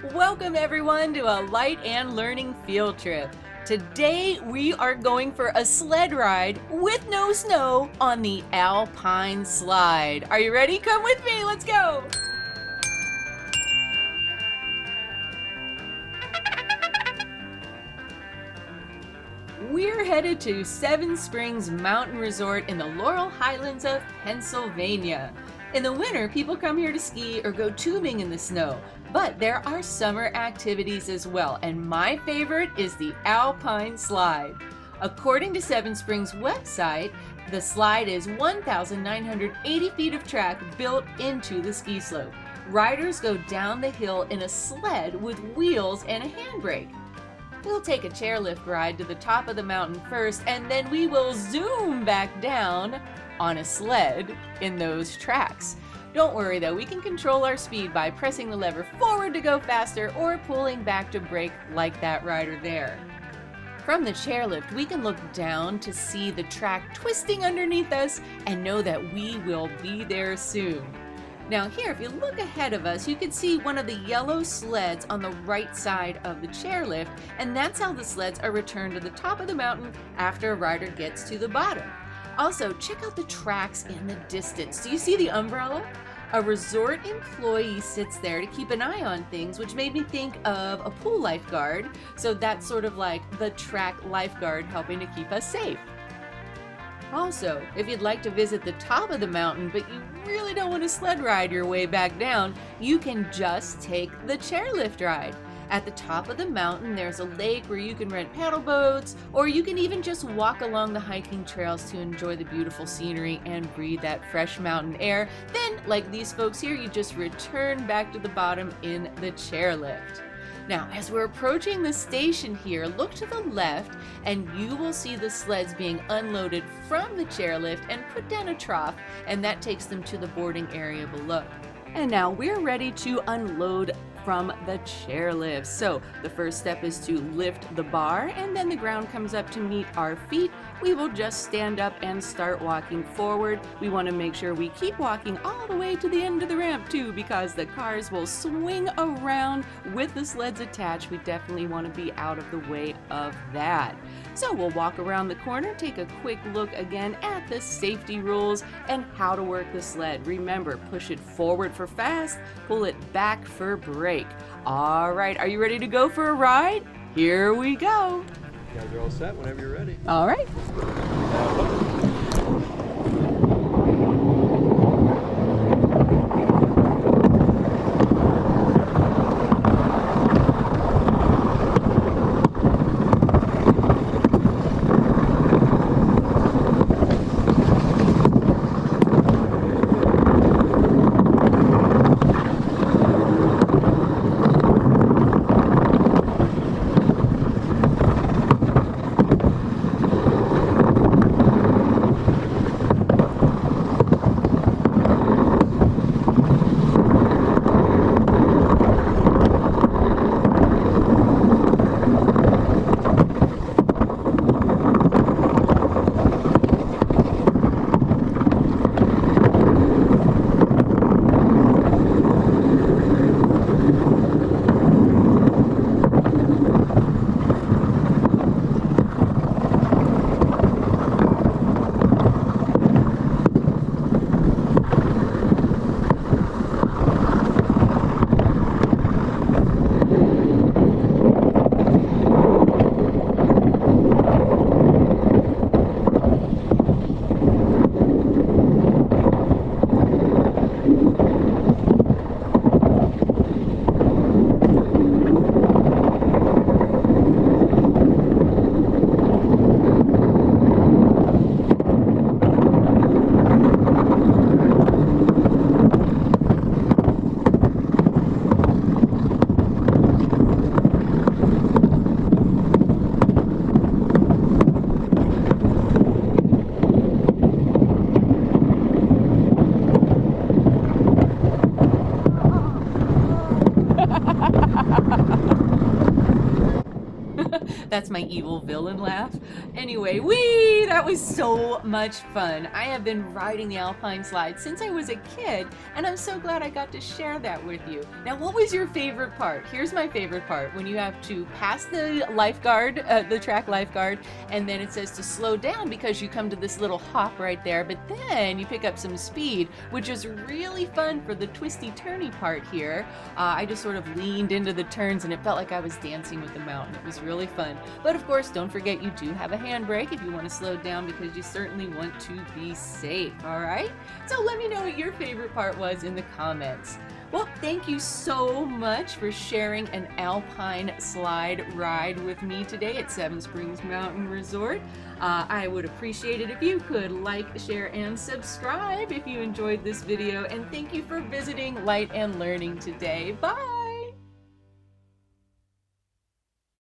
Welcome everyone to a light and learning field trip. Today we are going for a sled ride with no snow on the Alpine Slide. Are you ready? Come with me, let's go! We're headed to Seven Springs Mountain Resort in the Laurel Highlands of Pennsylvania. In the winter, people come here to ski or go tubing in the snow, but there are summer activities as well, and my favorite is the Alpine Slide. According to Seven Springs' website, the slide is 1,980 feet of track built into the ski slope. Riders go down the hill in a sled with wheels and a handbrake. We'll take a chairlift ride to the top of the mountain first, and then we will zoom back down on a sled in those tracks. Don't worry though, we can control our speed by pressing the lever forward to go faster or pulling back to brake like that rider there. From the chairlift, we can look down to see the track twisting underneath us and know that we will be there soon. Now here, if you look ahead of us, you can see one of the yellow sleds on the right side of the chairlift, and that's how the sleds are returned to the top of the mountain after a rider gets to the bottom. Also, check out the tracks in the distance. Do you see the umbrella? A resort employee sits there to keep an eye on things, which made me think of a pool lifeguard. So that's sort of like the track lifeguard helping to keep us safe. Also, if you'd like to visit the top of the mountain, but you really don't want to sled ride your way back down, you can just take the chairlift ride. At the top of the mountain, there's a lake where you can rent paddle boats, or you can even just walk along the hiking trails to enjoy the beautiful scenery and breathe that fresh mountain air. Then, like these folks here, you just return back to the bottom in the chairlift. Now, as we're approaching the station here, look to the left and you will see the sleds being unloaded from the chairlift and put down a trough, and that takes them to the boarding area below. And now we're ready to unload from the chairlift. So the first step is to lift the bar, and then the ground comes up to meet our feet. We will just stand up and start walking forward. We want to make sure we keep walking all the way to the end of the ramp too, because the cars will swing around with the sleds attached. We definitely want to be out of the way of that. So we'll walk around the corner, take a quick look again at the safety rules and how to work the sled. Remember, push it forward for fast, pull it back for brake. All right, are you ready to go for a ride? Here we go. You guys are all set whenever you're ready. All right. That's my evil villain laugh. Anyway, that was so much fun. I have been riding the Alpine Slide since I was a kid, and I'm so glad I got to share that with you. Now, what was your favorite part? Here's my favorite part, when you have to pass the lifeguard, the track lifeguard, and then it says to slow down because you come to this little hop right there, but then you pick up some speed, which is really fun for the twisty turny part here. I just sort of leaned into the turns and it felt like I was dancing with the mountain. It was really fun. But of course, don't forget you do have a handbrake if you want to slow down because you certainly want to be safe, all right? So let me know what your favorite part was in the comments. Well, thank you so much for sharing an Alpine Slide ride with me today at Seven Springs Mountain Resort. I would appreciate it if you could like, share, and subscribe if you enjoyed this video. And thank you for visiting Light and Learning today. Bye!